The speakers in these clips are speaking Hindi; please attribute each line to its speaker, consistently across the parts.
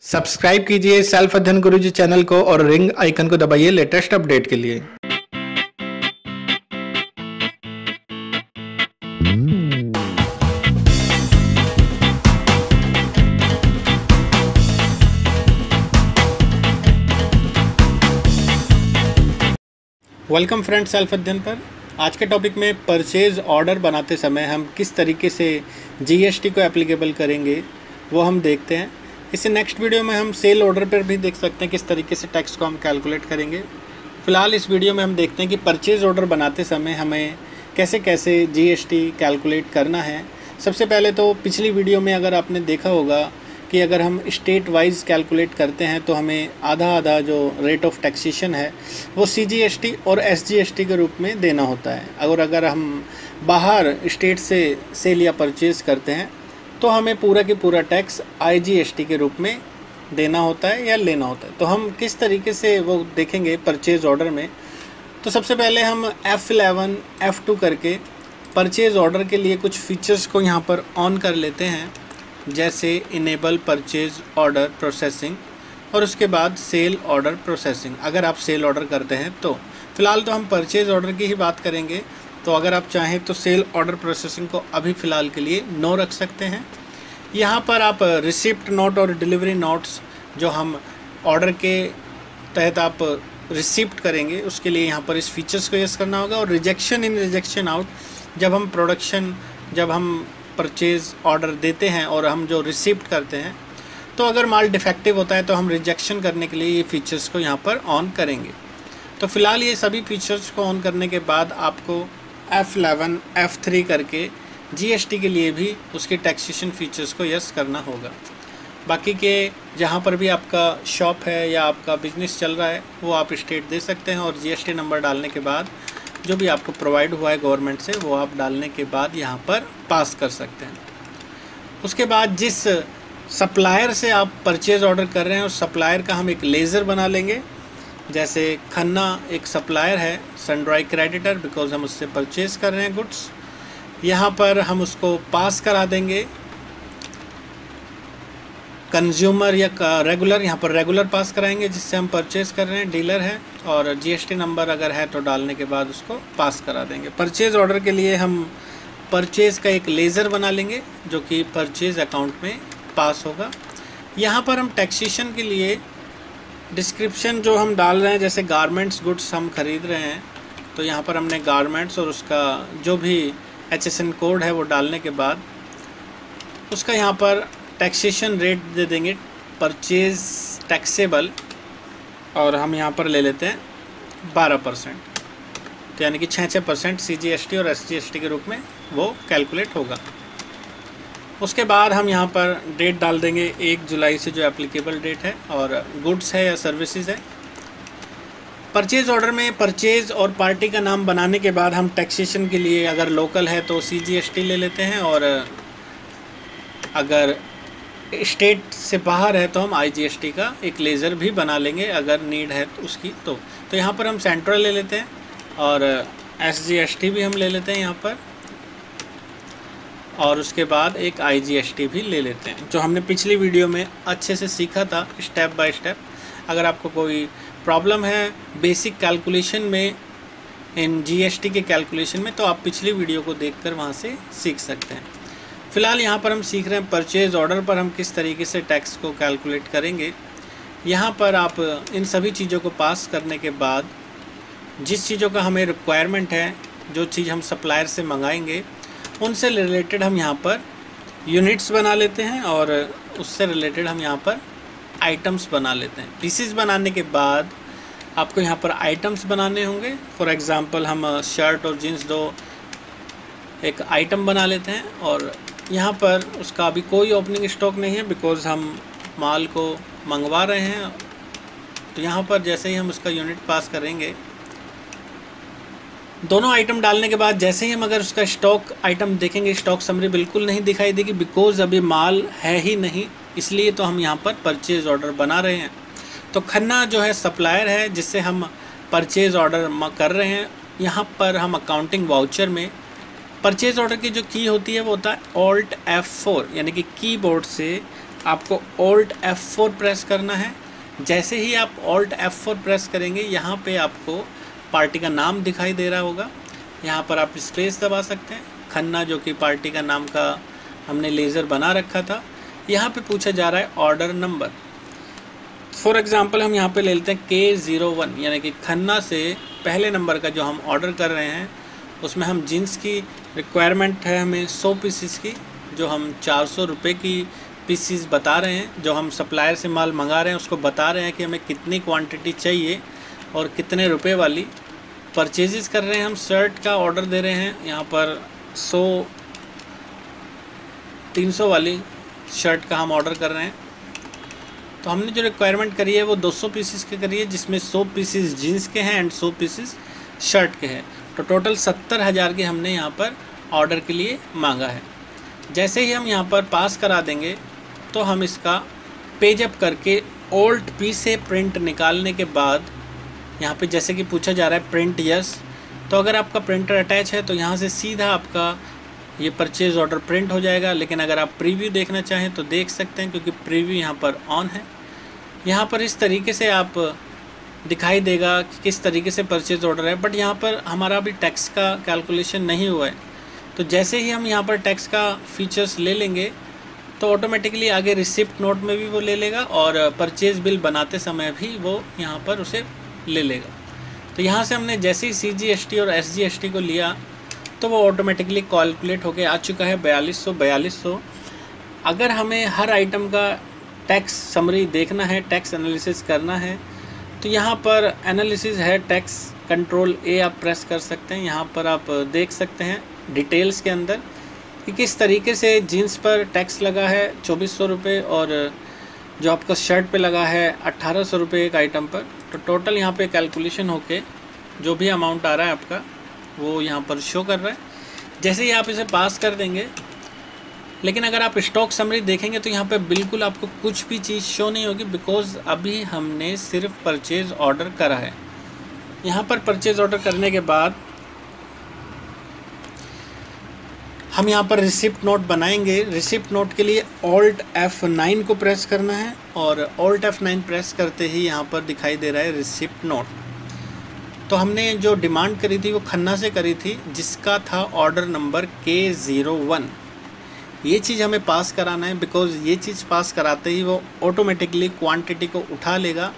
Speaker 1: सब्सक्राइब कीजिए सेल्फ अध्ययन गुरुजी चैनल को और रिंग आइकन को दबाइए लेटेस्ट अपडेट के लिए। वेलकम फ्रेंड्स सेल्फ अध्ययन पर। आज के टॉपिक में परचेज ऑर्डर बनाते समय हम किस तरीके से जीएसटी को एप्लीकेबल करेंगे वो हम देखते हैं। इससे नेक्स्ट वीडियो में हम सेल ऑर्डर पर भी देख सकते हैं किस तरीके से टैक्स को हम कैलकुलेट करेंगे। फ़िलहाल इस वीडियो में हम देखते हैं कि परचेज़ ऑर्डर बनाते समय हमें कैसे कैसे जीएसटी कैलकुलेट करना है। सबसे पहले तो पिछली वीडियो में अगर आपने देखा होगा कि अगर हम स्टेट वाइज कैलकुलेट करते हैं तो हमें आधा आधा जो रेट ऑफ टैक्सेशन है वो सीजीएसटी और एसजीएसटी के रूप में देना होता है। अगर हम बाहर स्टेट से सेल या परचेज़ करते हैं तो हमें पूरा के पूरा टैक्स आईजीएसटी के रूप में देना होता है या लेना होता है। तो हम किस तरीके से वो देखेंगे परचेज़ ऑर्डर में। तो सबसे पहले हम F11 F2 करके परचेज़ ऑर्डर के लिए कुछ फीचर्स को यहाँ पर ऑन कर लेते हैं, जैसे इनेबल परचेज़ ऑर्डर प्रोसेसिंग और उसके बाद सेल ऑर्डर प्रोसेसिंग। अगर आप सेल ऑर्डर करते हैं तो फ़िलहाल तो हम परचेज़ ऑर्डर की ही बात करेंगे। तो अगर आप चाहें तो सेल ऑर्डर प्रोसेसिंग को अभी फ़िलहाल के लिए नो रख सकते हैं। यहाँ पर आप रिसिप्ट नोट और डिलीवरी नोट्स जो हम ऑर्डर के तहत आप रिसिप्ट करेंगे उसके लिए यहाँ पर इस फीचर्स को यूज़ करना होगा। और रिजेक्शन इन रिजेक्शन आउट, जब हम परचेज़ ऑर्डर देते हैं और हम जो रिसिप्ट करते हैं तो अगर माल डिफेक्टिव होता है तो हम रिजेक्शन करने के लिए ये फीचर्स को यहाँ पर ऑन करेंगे। तो फ़िलहाल ये सभी फीचर्स को ऑन करने के बाद आपको F11 F3 करके जीएसटी के लिए भी उसके टैक्सेशन फीचर्स को यस करना होगा। बाकी के जहाँ पर भी आपका शॉप है या आपका बिजनेस चल रहा है वो आप स्टेट दे सकते हैं और जीएसटी नंबर डालने के बाद जो भी आपको प्रोवाइड हुआ है गवर्नमेंट से वो आप डालने के बाद यहाँ पर पास कर सकते हैं। उसके बाद जिस सप्लायर से आप परचेज़ ऑर्डर कर रहे हैं उस सप्लायर का हम एक लेज़र बना लेंगे। जैसे खन्ना एक सप्लायर है सनड्राई क्रेडिटर, बिकॉज हम उससे परचेज़ कर रहे हैं गुड्स। यहाँ पर हम उसको पास करा देंगे कंज्यूमर या रेगुलर, यहाँ पर रेगुलर पास कराएंगे जिससे हम परचेज़ कर रहे हैं, डीलर है, और जीएसटी नंबर अगर है तो डालने के बाद उसको पास करा देंगे। परचेज़ ऑर्डर के लिए हम परचेज़ का एक लेज़र बना लेंगे जो कि परचेज़ अकाउंट में पास होगा। यहाँ पर हम टैक्सेशन के लिए डिस्क्रिप्शन जो हम डाल रहे हैं, जैसे गारमेंट्स गुड्स हम ख़रीद रहे हैं तो यहाँ पर हमने गारमेंट्स और उसका जो भी HSN कोड है वो डालने के बाद उसका यहाँ पर टैक्सेशन रेट दे देंगे परचेज़ टैक्सेबल, और हम यहाँ पर ले लेते हैं 12%। तो यानी कि 6% CGST और SGST के रूप में वो कैलकुलेट होगा। उसके बाद हम यहाँ पर डेट डाल देंगे 1 जुलाई से जो एप्लीकेबल डेट है, और गुड्स है या सर्विसेज है। परचेज़ ऑर्डर में परचेज़ और पार्टी का नाम बनाने के बाद हम टैक्सेशन के लिए अगर लोकल है तो CGST ले लेते हैं, और अगर स्टेट से बाहर है तो हम IGST का एक लेज़र भी बना लेंगे अगर नीड है तो उसकी। तो यहाँ पर हम सेंट्रल ले लेते हैं और SGST भी हम ले लेते हैं यहाँ पर, और उसके बाद एक IGST भी ले लेते हैं जो हमने पिछली वीडियो में अच्छे से सीखा था स्टेप बाय स्टेप। अगर आपको कोई प्रॉब्लम है बेसिक कैलकुलेशन में, इन GST के कैलकुलेशन में, तो आप पिछली वीडियो को देखकर वहाँ से सीख सकते हैं। फ़िलहाल यहाँ पर हम सीख रहे हैं परचेज़ ऑर्डर पर हम किस तरीके से टैक्स को कैलकुलेट करेंगे। यहाँ पर आप इन सभी चीज़ों को पास करने के बाद जिस चीज़ों का हमें रिक्वायरमेंट है, जो चीज़ हम सप्लायर से मंगाएंगे उनसे रिलेटेड हम यहाँ पर यूनिट्स बना लेते हैं, और उससे रिलेटेड हम यहाँ पर आइटम्स बना लेते हैं। पीसेस बनाने के बाद आपको यहाँ पर आइटम्स बनाने होंगे। फॉर एग्ज़ाम्पल हम शर्ट और जीन्स दो एक आइटम बना लेते हैं, और यहाँ पर उसका अभी कोई ओपनिंग स्टॉक नहीं है बिकॉज़ हम माल को मंगवा रहे हैं। तो यहाँ पर जैसे ही हम उसका यूनिट पास करेंगे, दोनों आइटम डालने के बाद जैसे ही हम अगर उसका स्टॉक आइटम देखेंगे, स्टॉक समरी बिल्कुल नहीं दिखाई देगी बिकॉज़ अभी माल है ही नहीं, इसलिए तो हम यहाँ पर परचेज़ ऑर्डर बना रहे हैं। तो खन्ना जो है सप्लायर है जिससे हम परचेज़ ऑर्डर कर रहे हैं। यहाँ पर हम अकाउंटिंग वाउचर में परचेज़ ऑर्डर की जो की होती है वो होता है Alt F4, यानी कि कीबोर्ड से आपको Alt F4 प्रेस करना है। जैसे ही आप Alt F4 प्रेस करेंगे, यहाँ पे आपको पार्टी का नाम दिखाई दे रहा होगा। यहाँ पर आप स्पेस दबा सकते हैं। खन्ना जो कि पार्टी का नाम का हमने लेज़र बना रखा था। यहाँ पे पूछा जा रहा है ऑर्डर नंबर। फॉर एग्ज़ाम्पल हम यहाँ पे ले लेते हैं K01, यानी कि खन्ना से पहले नंबर का जो हम ऑर्डर कर रहे हैं, उसमें हम जीन्स की रिक्वायरमेंट है हमें 100 पीसीस की, जो हम 400 रुपये की पीसीस बता रहे हैं। जो हम सप्लायर से माल मंगा रहे हैं उसको बता रहे हैं कि हमें कितनी क्वांटिटी चाहिए और कितने रुपए वाली। परचेजेस कर रहे हैं, हम शर्ट का ऑर्डर दे रहे हैं। यहाँ पर 300 वाली शर्ट का हम ऑर्डर कर रहे हैं। तो हमने जो रिक्वायरमेंट करी है वो 200 पीसेस की करी है, जिसमें 100 पीसेस जीन्स के हैं एंड 100 पीसेस शर्ट के हैं। तो टोटल 70,000 के हमने यहाँ पर ऑर्डर के लिए मांगा है। जैसे ही हम यहाँ पर पास करा देंगे तो हम इसका पेज अप करके Alt P से प्रिंट निकालने के बाद यहाँ पे जैसे कि पूछा जा रहा है प्रिंट यस, तो अगर आपका प्रिंटर अटैच है तो यहाँ से सीधा आपका ये परचेज़ ऑर्डर प्रिंट हो जाएगा। लेकिन अगर आप प्रीव्यू देखना चाहें तो देख सकते हैं, क्योंकि प्रीव्यू यहाँ पर ऑन है। यहाँ पर इस तरीके से आप दिखाई देगा कि किस तरीके से परचेज़ ऑर्डर है, बट यहाँ पर हमारा अभी टैक्स का कैलकुलेशन नहीं हुआ है। तो जैसे ही हम यहाँ पर टैक्स का फीचर्स ले लेंगे तो ऑटोमेटिकली आगे रिसिप्ट नोट में भी वो ले लेगा और परचेज़ बिल बनाते समय भी वो यहाँ पर उसे ले लेगा। तो यहाँ से हमने जैसे ही CGST और SGST को लिया तो वो ऑटोमेटिकली कैलकुलेट होके आ चुका है 4200। अगर हमें हर आइटम का टैक्स समरी देखना है, टैक्स एनालिसिस करना है, तो यहाँ पर एनालिसिस है, टैक्स कंट्रोल A आप प्रेस कर सकते हैं। यहाँ पर आप देख सकते हैं डिटेल्स के अंदर कि किस तरीके से जीन्स पर टैक्स लगा है 2400 रुपये और जो आपका शर्ट पे लगा है 1800 रुपये एक आइटम पर। तो टोटल यहाँ पे कैलकुलेशन होके जो भी अमाउंट आ रहा है आपका वो यहाँ पर शो कर रहा है। जैसे ही आप इसे पास कर देंगे, लेकिन अगर आप स्टॉक समरी देखेंगे तो यहाँ पे बिल्कुल आपको कुछ भी चीज़ शो नहीं होगी, बिकॉज अभी हमने सिर्फ परचेज़ ऑर्डर करा है। यहाँ पर परचेज़ ऑर्डर करने के बाद हम यहाँ पर रिसिप्ट नोट बनाएंगे। रिसिप्ट नोट के लिए Alt F9 को प्रेस करना है और Alt F9 प्रेस करते ही यहाँ पर दिखाई दे रहा है रिसिप्ट नोट। तो हमने जो डिमांड करी थी वो खन्ना से करी थी, जिसका था ऑर्डर नंबर K01। ये चीज़ हमें पास कराना है, बिकॉज़ ये चीज़ पास कराते ही वो ऑटोमेटिकली क्वांटिटी को उठा लेगा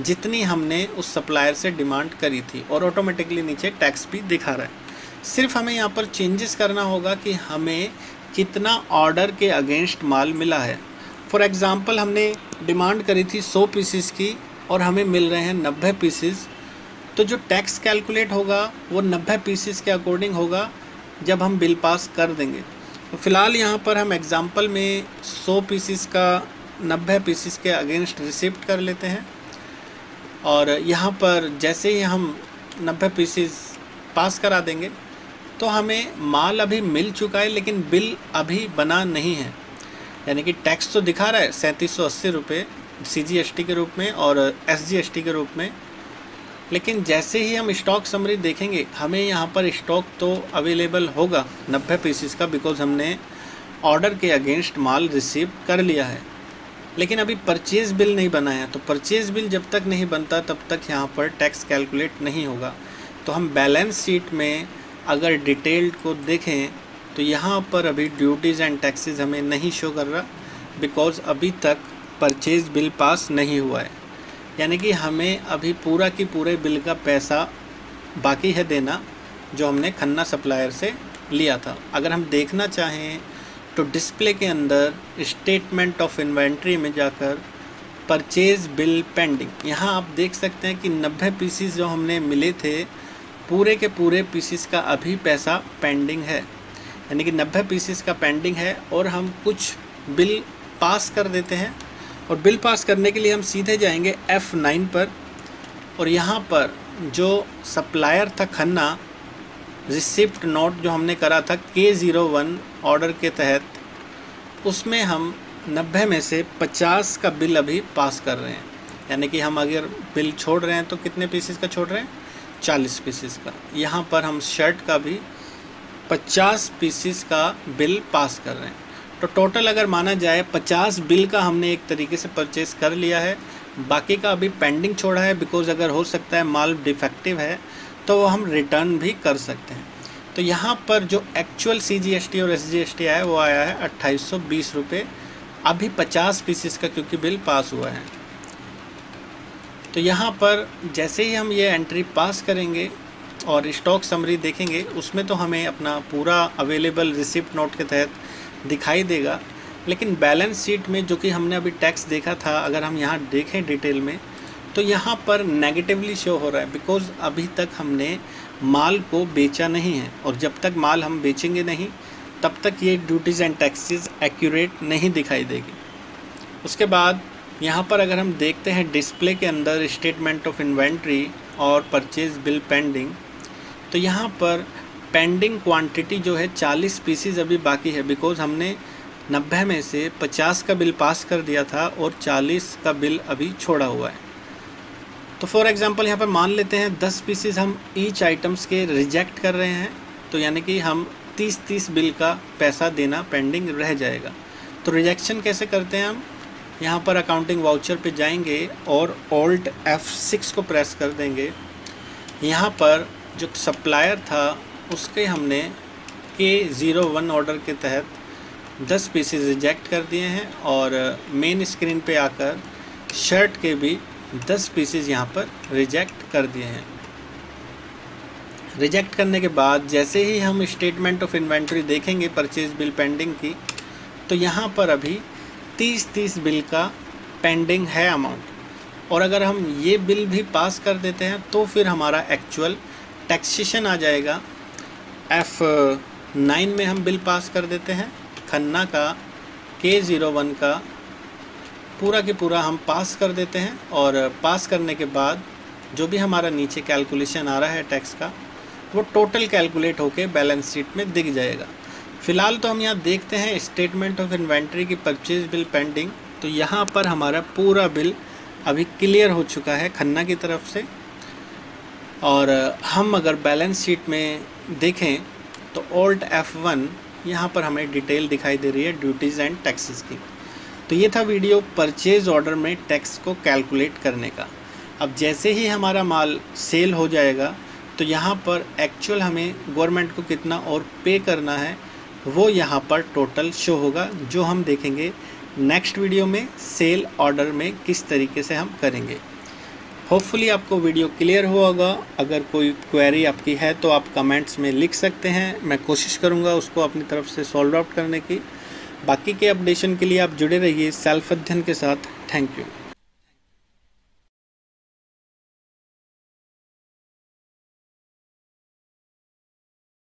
Speaker 1: जितनी हमने उस सप्लायर से डिमांड करी थी, और ऑटोमेटिकली नीचे टैक्स भी दिखा रहा है। सिर्फ हमें यहाँ पर चेंजेस करना होगा कि हमें कितना ऑर्डर के अगेंस्ट माल मिला है। फॉर एग्ज़ाम्पल हमने डिमांड करी थी 100 पीसेस की और हमें मिल रहे हैं 90 पीसेस, तो जो टैक्स कैलकुलेट होगा वो 90 पीसेस के अकॉर्डिंग होगा जब हम बिल पास कर देंगे। तो फ़िलहाल यहाँ पर हम एग्ज़ाम्पल में 100 पीसेस का 90 पीसेस के अगेंस्ट रिसिप्ट कर लेते हैं, और यहाँ पर जैसे ही हम 90 पीसेस पास करा देंगे तो हमें माल अभी मिल चुका है, लेकिन बिल अभी बना नहीं है। यानी कि टैक्स तो दिखा रहा है 3780 रुपये CGST के रूप में और SGST के रूप में, लेकिन जैसे ही हम स्टॉक समरी देखेंगे हमें यहाँ पर स्टॉक तो अवेलेबल होगा 90 पीसेस का, बिकॉज हमने ऑर्डर के अगेंस्ट माल रिसीव कर लिया है। लेकिन अभी परचेज़ बिल नहीं बना है, तो परचेज़ बिल जब तक नहीं बनता तब तक यहाँ पर टैक्स कैलकुलेट नहीं होगा। तो हम बैलेंस शीट में अगर डिटेल्ड को देखें तो यहाँ पर अभी ड्यूटीज़ एंड टैक्सेस हमें नहीं शो कर रहा, बिकॉज़ अभी तक परचेज़ बिल पास नहीं हुआ है। यानी कि हमें अभी पूरा की पूरे बिल का पैसा बाकी है देना, जो हमने खन्ना सप्लायर से लिया था। अगर हम देखना चाहें तो डिस्प्ले के अंदर स्टेटमेंट ऑफ इन्वेंट्री में जाकर परचेज़ बिल पेंडिंग, यहाँ आप देख सकते हैं कि 90 पीसेस जो हमने मिले थे पूरे के पूरे पीसेस का अभी पैसा पेंडिंग है। यानी कि 90 पीसेस का पेंडिंग है और हम कुछ बिल पास कर देते हैं, और बिल पास करने के लिए हम सीधे जाएंगे F9 पर, और यहाँ पर जो सप्लायर था खन्ना, रिसिप्ट नोट जो हमने करा था K01 ऑर्डर के तहत, उसमें हम 90 में से 50 का बिल अभी पास कर रहे हैं। यानी कि हम अगर बिल छोड़ रहे हैं तो कितने पीसेस का छोड़ रहे हैं, 40 पीसेस का। यहाँ पर हम शर्ट का भी 50 पीसेस का बिल पास कर रहे हैं। तो टोटल अगर माना जाए 50 बिल का हमने एक तरीके से परचेज़ कर लिया है, बाकी का अभी पेंडिंग छोड़ा है, बिकॉज़ अगर हो सकता है माल डिफेक्टिव है तो वो हम रिटर्न भी कर सकते हैं। तो यहाँ पर जो एक्चुअल CGST और SGST आया वो आया है 2820 रुपये, अभी 50 पीसेस का क्योंकि बिल पास हुआ है। तो यहाँ पर जैसे ही हम ये एंट्री पास करेंगे और स्टॉक समरी देखेंगे, उसमें तो हमें अपना पूरा अवेलेबल रिसिप्ट नोट के तहत दिखाई देगा, लेकिन बैलेंस शीट में जो कि हमने अभी टैक्स देखा था, अगर हम यहाँ देखें डिटेल में तो यहाँ पर नेगेटिवली शो हो रहा है, बिकॉज़ अभी तक हमने माल को बेचा नहीं है, और जब तक माल हम बेचेंगे नहीं तब तक ये ड्यूटीज़ एंड टैक्सेस एक्यूरेट नहीं दिखाई देगी। उसके बाद यहाँ पर अगर हम देखते हैं डिस्प्ले के अंदर स्टेटमेंट ऑफ इन्वेंट्री और परचेज बिल पेंडिंग, तो यहाँ पर पेंडिंग क्वांटिटी जो है 40 पीसीज अभी बाकी है, बिकॉज़ हमने 90 में से 50 का बिल पास कर दिया था और 40 का बिल अभी छोड़ा हुआ है। तो फॉर एग्जांपल यहाँ पर मान लेते हैं 10 पीसीज हम ईच आइटम्स के रिजेक्ट कर रहे हैं, तो यानी कि हम 30 बिल का पैसा देना पेंडिंग रह जाएगा। तो रिजेक्शन कैसे करते हैं हम, यहाँ पर अकाउंटिंग वाउचर पे जाएंगे और Alt F6 को प्रेस कर देंगे। यहाँ पर जो सप्लायर था उसके हमने K01 ऑर्डर के तहत 10 पीसेस रिजेक्ट कर दिए हैं, और मेन स्क्रीन पे आकर शर्ट के भी 10 पीसेस यहाँ पर रिजेक्ट कर दिए हैं। रिजेक्ट करने के बाद जैसे ही हम स्टेटमेंट ऑफ इन्वेंट्री देखेंगे परचेज बिल पेंडिंग की, तो यहाँ पर अभी 30 बिल का पेंडिंग है अमाउंट, और अगर हम ये बिल भी पास कर देते हैं तो फिर हमारा एक्चुअल टैक्सेशन आ जाएगा। F9 में हम बिल पास कर देते हैं, खन्ना का K01 का पूरा के पूरा हम पास कर देते हैं, और पास करने के बाद जो भी हमारा नीचे कैलकुलेशन आ रहा है टैक्स का, वो टोटल कैलकुलेट होके बैलेंस शीट में दिख जाएगा। फ़िलहाल तो हम यहाँ देखते हैं स्टेटमेंट ऑफ इन्वेंट्री की परचेज बिल पेंडिंग, तो यहाँ पर हमारा पूरा बिल अभी क्लियर हो चुका है खन्ना की तरफ से। और हम अगर बैलेंस शीट में देखें तो Alt F1 यहाँ पर हमें डिटेल दिखाई दे रही है ड्यूटीज़ एंड टैक्सेस की। तो ये था वीडियो परचेज ऑर्डर में टैक्स को कैलकुलेट करने का। अब जैसे ही हमारा माल सेल हो जाएगा तो यहाँ पर एक्चुअल हमें गवर्नमेंट को कितना और पे करना है वो यहाँ पर टोटल शो होगा, जो हम देखेंगे नेक्स्ट वीडियो में सेल ऑर्डर में किस तरीके से हम करेंगे। होपफुली आपको वीडियो क्लियर हुआ होगा। अगर कोई क्वेरी आपकी है तो आप कमेंट्स में लिख सकते हैं, मैं कोशिश करूँगा उसको अपनी तरफ से सॉल्व आउट करने की। बाकी के अपडेशन के लिए आप जुड़े रहिए सेल्फ अध्ययन के साथ। Thank you.